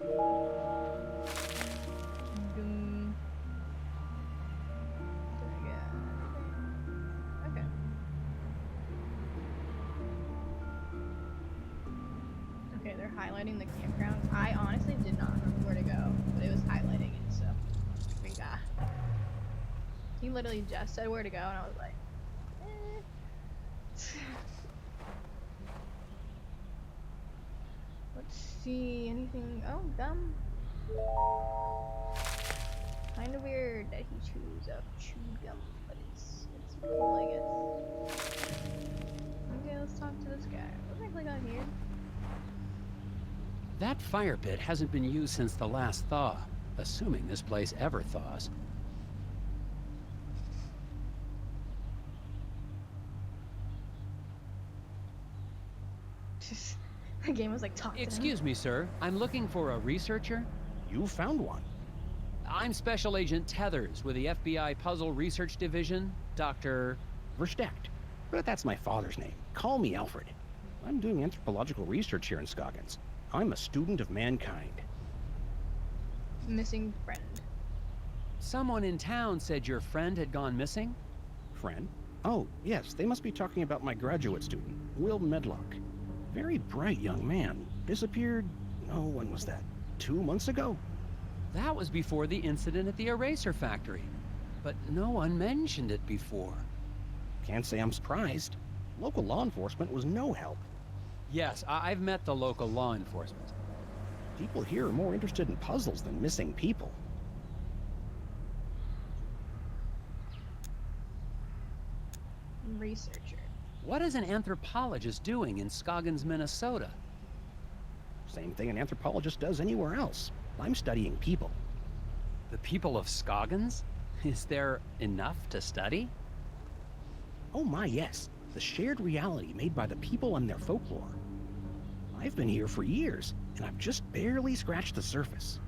Did I get everything? Okay. Okay, they're highlighting the campground. I honestly did not remember where to go, but it was highlighting it, so. Venga. He literally just said where to go, and I was like, eh. Let's see, anything? Oh, gum. Kind of weird that he chews up chewed gum, but it's cool, I guess. Okay, let's talk to this guy. What did I click on here? That fire pit hasn't been used since the last thaw, assuming this place ever thaws. The game was like, talk to him. Excuse me, sir. I'm looking for a researcher. You found one. I'm Special Agent Tethers with the FBI Puzzle Research Division, Dr. Versteckt. But that's my father's name. Call me Alfred. I'm doing anthropological research here in Scoggins. I'm a student of mankind. Missing friend. Someone in town said your friend had gone missing? Friend? Oh, yes, they must be talking about my graduate student, Will Medlock. Very bright young man. Disappeared, oh, when was that? 2 months ago? That was before the incident at the eraser factory. But no one mentioned it before. Can't say I'm surprised. Local law enforcement was no help. Yes, I've met the local law enforcement. People here are more interested in puzzles than missing people. Researcher. What is an anthropologist doing in Scoggins, Minnesota? Same thing an anthropologist does anywhere else. I'm studying people. The people of Scoggins? Is there enough to study? Oh my, yes. The shared reality made by the people and their folklore. I've been here for years, and I've just barely scratched the surface.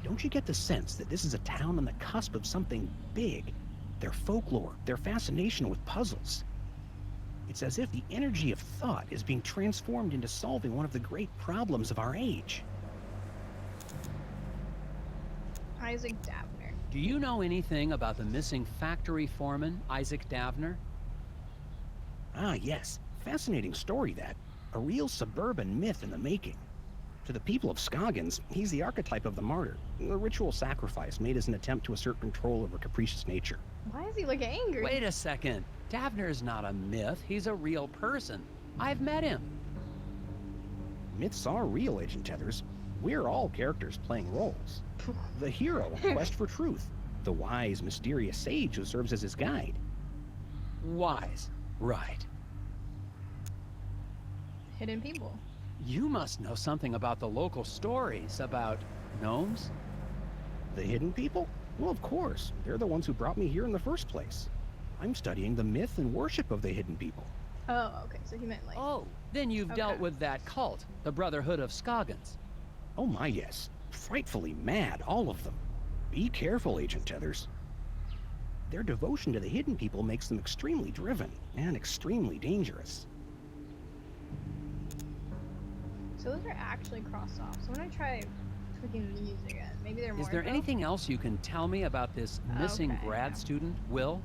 Don't you get the sense that this is a town on the cusp of something big? Their folklore, their fascination with puzzles. It's as if the energy of thought is being transformed into solving one of the great problems of our age. Isaac Davner. Do you know anything about the missing factory foreman, Isaac Davner? Ah, yes. Fascinating story, that. A real suburban myth in the making. To the people of Scoggins, he's the archetype of the martyr, a ritual sacrifice made as an attempt to assert control over capricious nature. Why is he like angry? Wait a second. Davner's not a myth. He's a real person. I've met him. Myths are real, Agent Tethers. We're all characters playing roles. The hero on quest for truth. The wise, mysterious sage who serves as his guide. Wise. Right. Hidden people. You must know something about the local stories about gnomes? The hidden people? Well, of course. They're the ones who brought me here in the first place. I'm studying the myth and worship of the hidden people. Oh, okay. So he meant like. Oh, then you've dealt with that cult, the Brotherhood of Scoggins. Oh my, yes. Frightfully mad, all of them. Be careful, Agent Tethers. Their devotion to the hidden people makes them extremely driven and extremely dangerous. So those are actually crossed off. So I'm gonna try tweaking these again. Maybe they're more. Is there anything else you can tell me about this missing grad student, Will?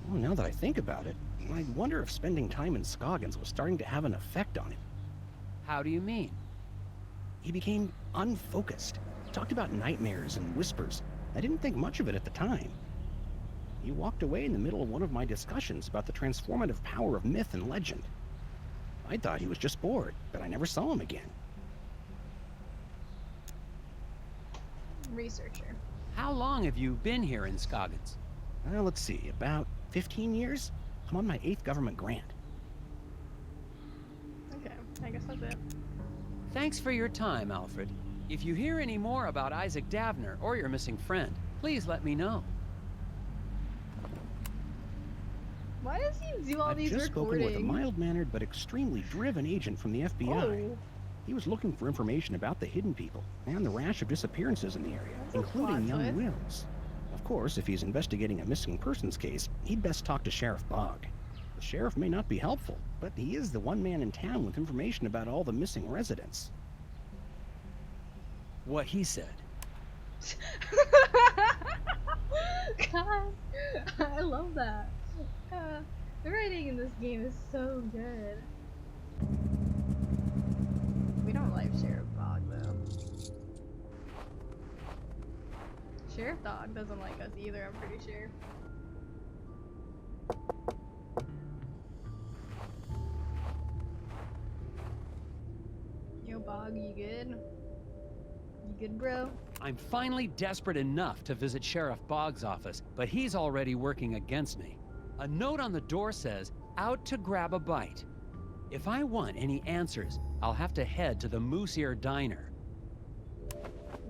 Well, now that I think about it, I wonder if spending time in Scoggins was starting to have an effect on him. How do you mean? He became unfocused. Talked about nightmares and whispers. I didn't think much of it at the time. He walked away in the middle of one of my discussions about the transformative power of myth and legend. I thought he was just bored, but I never saw him again. Researcher. How long have you been here in Scoggins? Let's see, about 15 years? I'm on my 8th government grant. Okay, I guess that's it. Thanks for your time, Alfred. If you hear any more about Isaac Davner or your missing friend, please let me know. Why does he do all I've these just spoken with a recordings? mild-mannered but extremely driven agent from the FBI. Oh. He was looking for information about the hidden people and the rash of disappearances in the area, That's a including plot young twist. Wills. Of course, if he's investigating a missing persons case, he'd best talk to Sheriff Bogg. The sheriff may not be helpful, but he is the one man in town with information about all the missing residents. What he said. God, I love that. The writing in this game is so good. We don't like Sheriff Dog though. Sheriff Dog doesn't like us either, I'm pretty sure. Yo, Bog, you good? You good, bro? I'm finally desperate enough to visit Sheriff Boggs' office, but he's already working against me. A note on the door says, "Out to grab a bite." If I want any answers, I'll have to head to the Moose Ear Diner.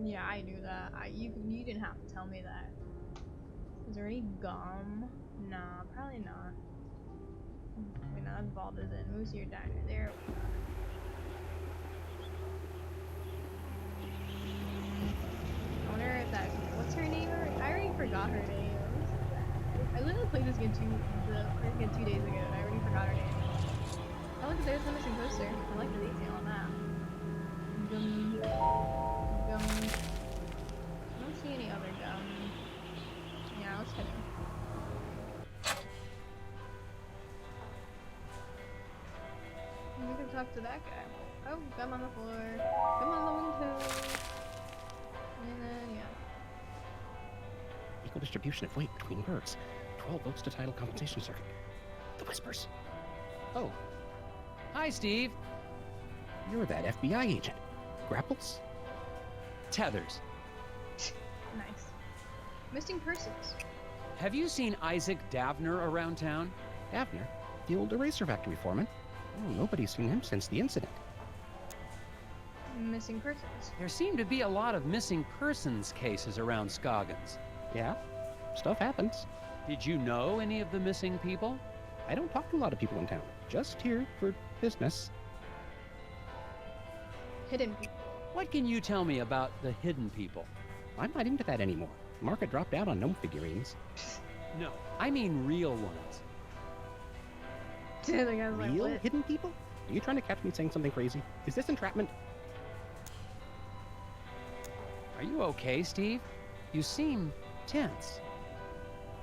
Yeah, I knew that. You didn't have to tell me that. Is there any gum? Nah, probably not. We're not involved as in Moose Ear Diner. There we go. I wonder if that. What's her name? I already forgot her name. I literally played this game 2 days ago and I already forgot her name. Oh look, there's the missing poster. I like the detail on that. Gum. I don't see any other gum. Yeah, let's head in. We can talk to that guy. Oh, gum on the floor. Gum on the window. And then, yeah. Equal distribution of weight between birds. 12 votes to title compensation circuit. The whispers. Oh. Hi, Steve. You're that FBI agent. Grapples? Tethers. Nice. Missing persons. Have you seen Isaac Davner around town? Davner? The old eraser factory foreman? Oh, nobody's seen him since the incident. Missing persons. There seem to be a lot of missing persons cases around Scoggins. Yeah, stuff happens. Did you know any of the missing people? I don't talk to a lot of people in town. Just here for business. Hidden people. What can you tell me about the hidden people? I'm not into that anymore. Market dropped out on gnome figurines. No, I mean real ones. The guy's like, Real what? hidden people? Are you trying to catch me saying something crazy? Is this entrapment? Are you okay, Steve? You seem tense.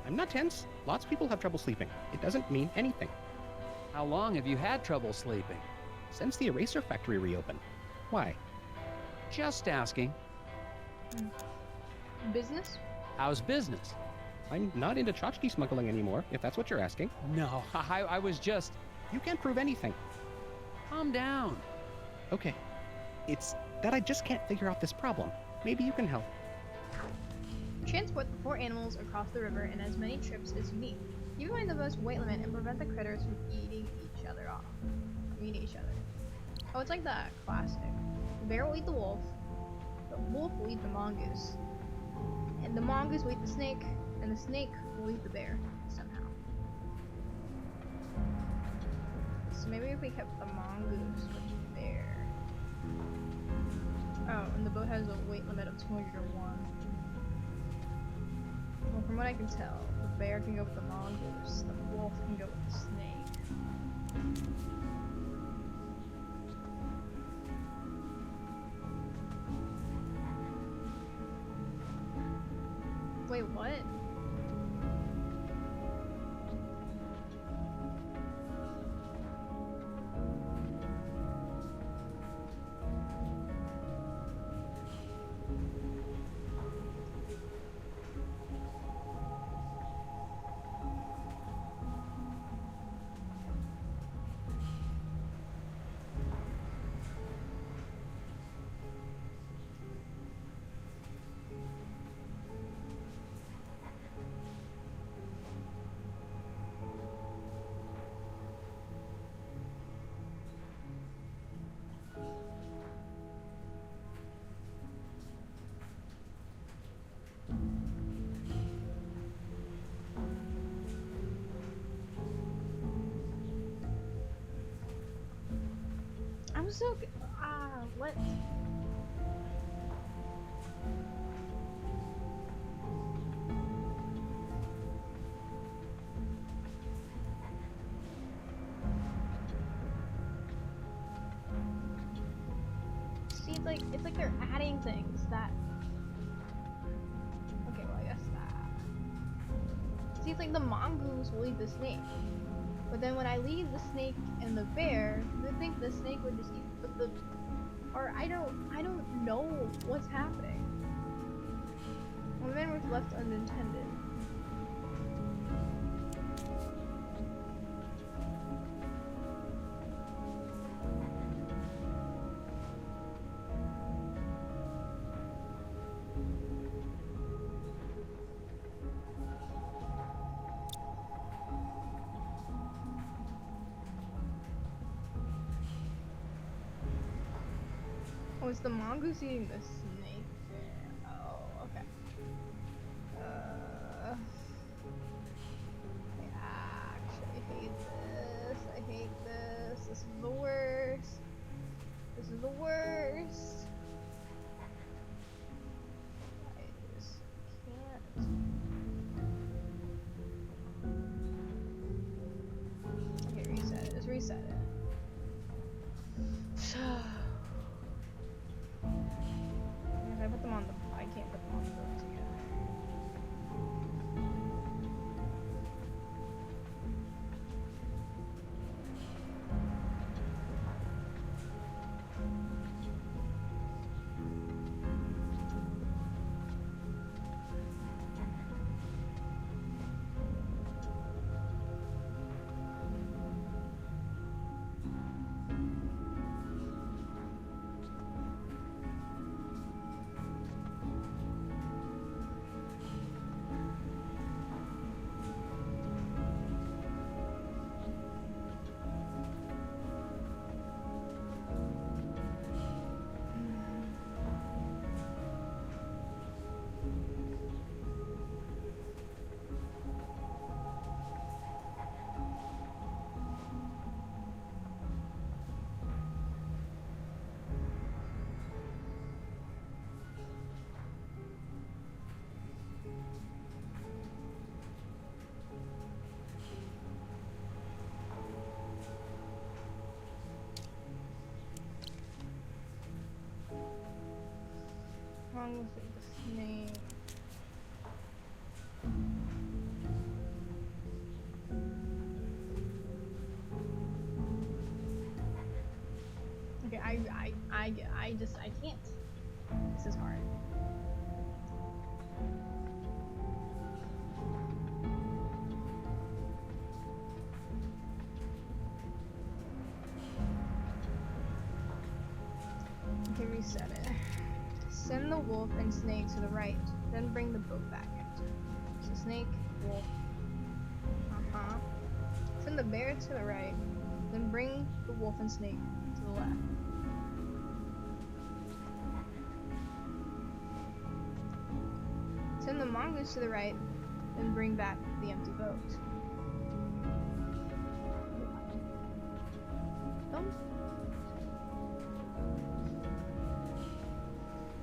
I'm not tense. Lots of people have trouble sleeping. It doesn't mean anything. How long have you had trouble sleeping? Since the eraser factory reopened. Why? Just asking. Business? How's business? I'm not into tchotchke smuggling anymore, if that's what you're asking. No, I was just... You can't prove anything. Calm down. Okay. It's that I just can't figure out this problem. Maybe you can help. Transport the 4 animals across the river in as many trips as you need. Keep in mind the most weight limit and prevent the critters from eating each other off. Eating each other. Oh, it's like that classic. The bear will eat the wolf will eat the mongoose, and the mongoose will eat the snake, and the snake will eat the bear, somehow. So maybe if we kept the mongoose with the bear. Oh, and the boat has a weight limit of 201. Well, from what I can tell, the bear can go with the mongoose, the wolf can go with the snake. Wait, what? I'm so what? See, it's like they're adding things. that? Okay, well, I guess that. See, it's like the mongoose will eat the snake. But then when I leave the snake and the bear, they think the snake would just eat the or I don't know what's happening. One man was left unintended. Oh, it's the mongoose eating the snake. Oh, okay. I actually hate this. I hate this. This is the worst. This is the worst. I just can't. Okay, reset it. Just reset it. If I put them on the, I can't put them on the boat together. What's wrong with this name? Okay, I can't. This is hard. Okay, reset it. Send the wolf and snake to the right, then bring the boat back. So snake, wolf. Send the bear to the right, then bring the wolf and snake to the left. Send the mongoose to the right, then bring back the empty boat.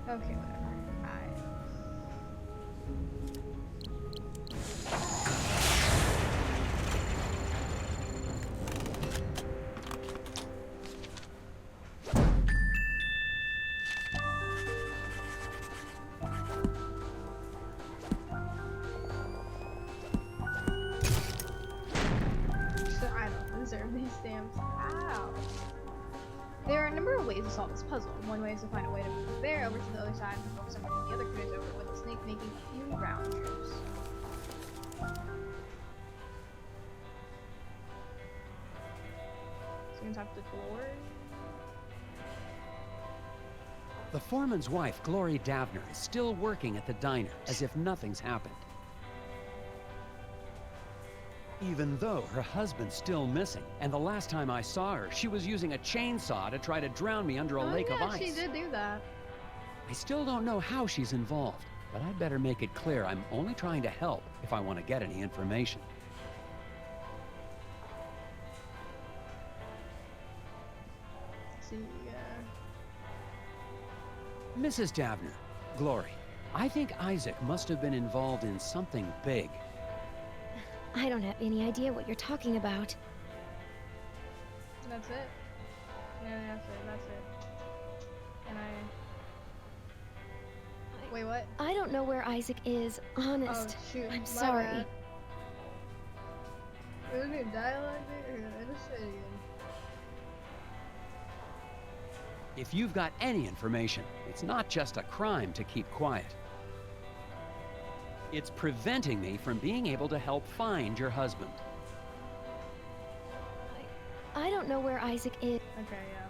Okay, whatever. I don't deserve these stamps. Ow. There are a number of ways to solve this puzzle. One way is to find a way to move the bear over to the other side before sending the other critters over, with the snake making a few round trips. So we can talk to Glory. The foreman's wife, Glory Davner, is still working at the diner as if nothing's happened. Even though her husband's still missing, and the last time I saw her, she was using a chainsaw to try to drown me under a lake of ice. She did do that. I still don't know how she's involved, but I'd better make it clear I'm only trying to help if I want to get any information. See, Mrs. Davner, Glory, I think Isaac must have been involved in something big. I don't have any idea what you're talking about. That's it? Yeah, that's it. And Wait, what? I don't know where Isaac is, honest. Oh shoot, I'm my sorry. bad. It was new dialogue there? Here, let us say it again. If you've got any information, it's not just a crime to keep quiet. It's preventing me from being able to help find your husband. I don't know where Isaac is. Okay, yeah.